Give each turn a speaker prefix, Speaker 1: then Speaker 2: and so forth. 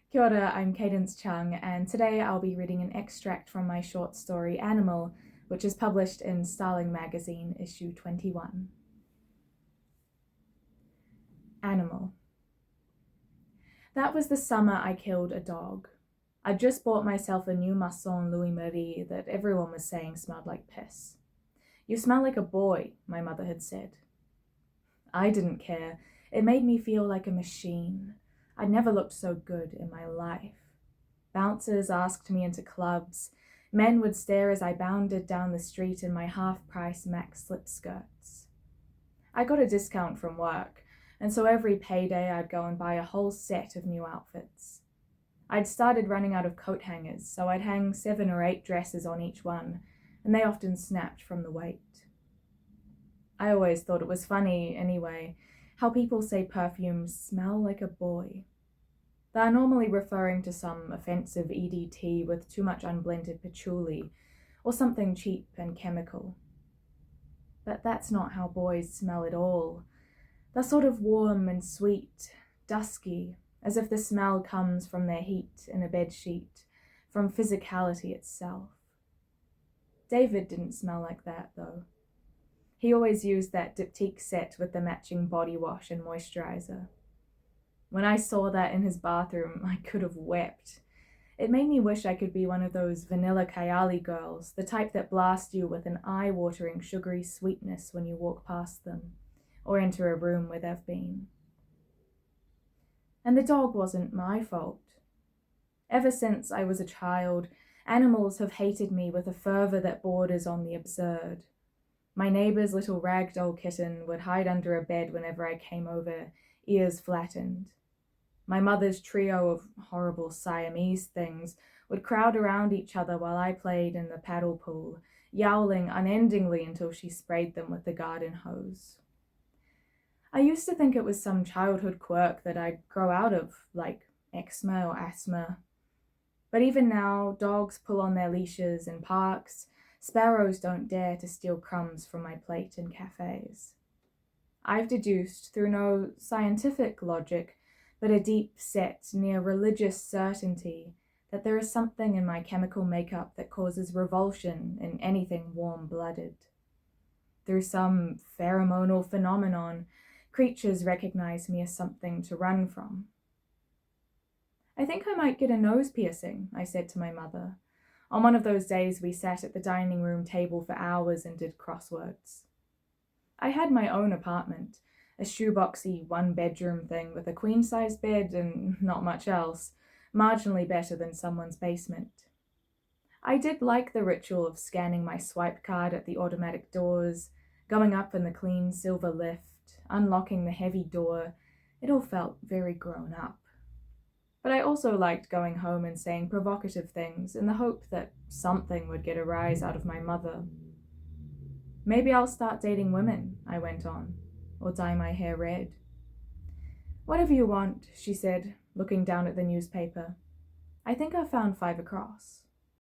Speaker 1: Kia ora, I'm Cadence Chung, and today I'll be reading an extract from my short story Animal, which is published in Starling magazine, issue 21. Animal. That was the summer I killed a dog. I'd just bought myself a new Masson Louis Marie that everyone was saying smelled like piss. "You smell like a boy," my mother had said. I didn't care. It made me feel like a machine. I'd never looked so good in my life. Bouncers asked me into clubs. Men would stare as I bounded down the street in my half-price Max slip skirts. I got a discount from work, and so every payday I'd go and buy a whole set of new outfits. I'd started running out of coat hangers, so I'd hang 7 or 8 dresses on each one, and they often snapped from the weight. I always thought it was funny, anyway, how people say perfumes smell like a boy. They're normally referring to some offensive EDT with too much unblended patchouli, or something cheap and chemical. But that's not how boys smell at all. They're sort of warm and sweet, dusky, as if the smell comes from their heat in a bedsheet, from physicality itself. David didn't smell like that, though. He always used that diptyque set with the matching body wash and moisturizer. When I saw that in his bathroom, I could have wept. It made me wish I could be one of those vanilla Kayali girls, the type that blast you with an eye-watering sugary sweetness when you walk past them, or enter a room where they've been. And the dog wasn't my fault. Ever since I was a child, animals have hated me with a fervor that borders on the absurd. My neighbor's little ragdoll kitten would hide under a bed whenever I came over, ears flattened. My mother's trio of horrible Siamese things would crowd around each other while I played in the paddle pool, yowling unendingly until she sprayed them with the garden hose. I used to think it was some childhood quirk that I'd grow out of, like eczema or asthma. But even now, dogs pull on their leashes in parks. Sparrows don't dare to steal crumbs from my plate in cafes. I've deduced, through no scientific logic, but a deep-set, near religious certainty, that there is something in my chemical makeup that causes revulsion in anything warm-blooded. Through some pheromonal phenomenon, creatures recognize me as something to run from. "I think I might get a nose piercing," I said to my mother. On one of those days we sat at the dining room table for hours and did crosswords. I had my own apartment, a shoeboxy one-bedroom thing with a queen-size bed and not much else, marginally better than someone's basement. I did like the ritual of scanning my swipe card at the automatic doors, going up in the clean silver lift, unlocking the heavy door. It all felt very grown up. But I also liked going home and saying provocative things in the hope that something would get a rise out of my mother. "Maybe I'll start dating women," I went on, "or dye my hair red." "Whatever you want," she said, looking down at the newspaper. "I think I've found 5 across."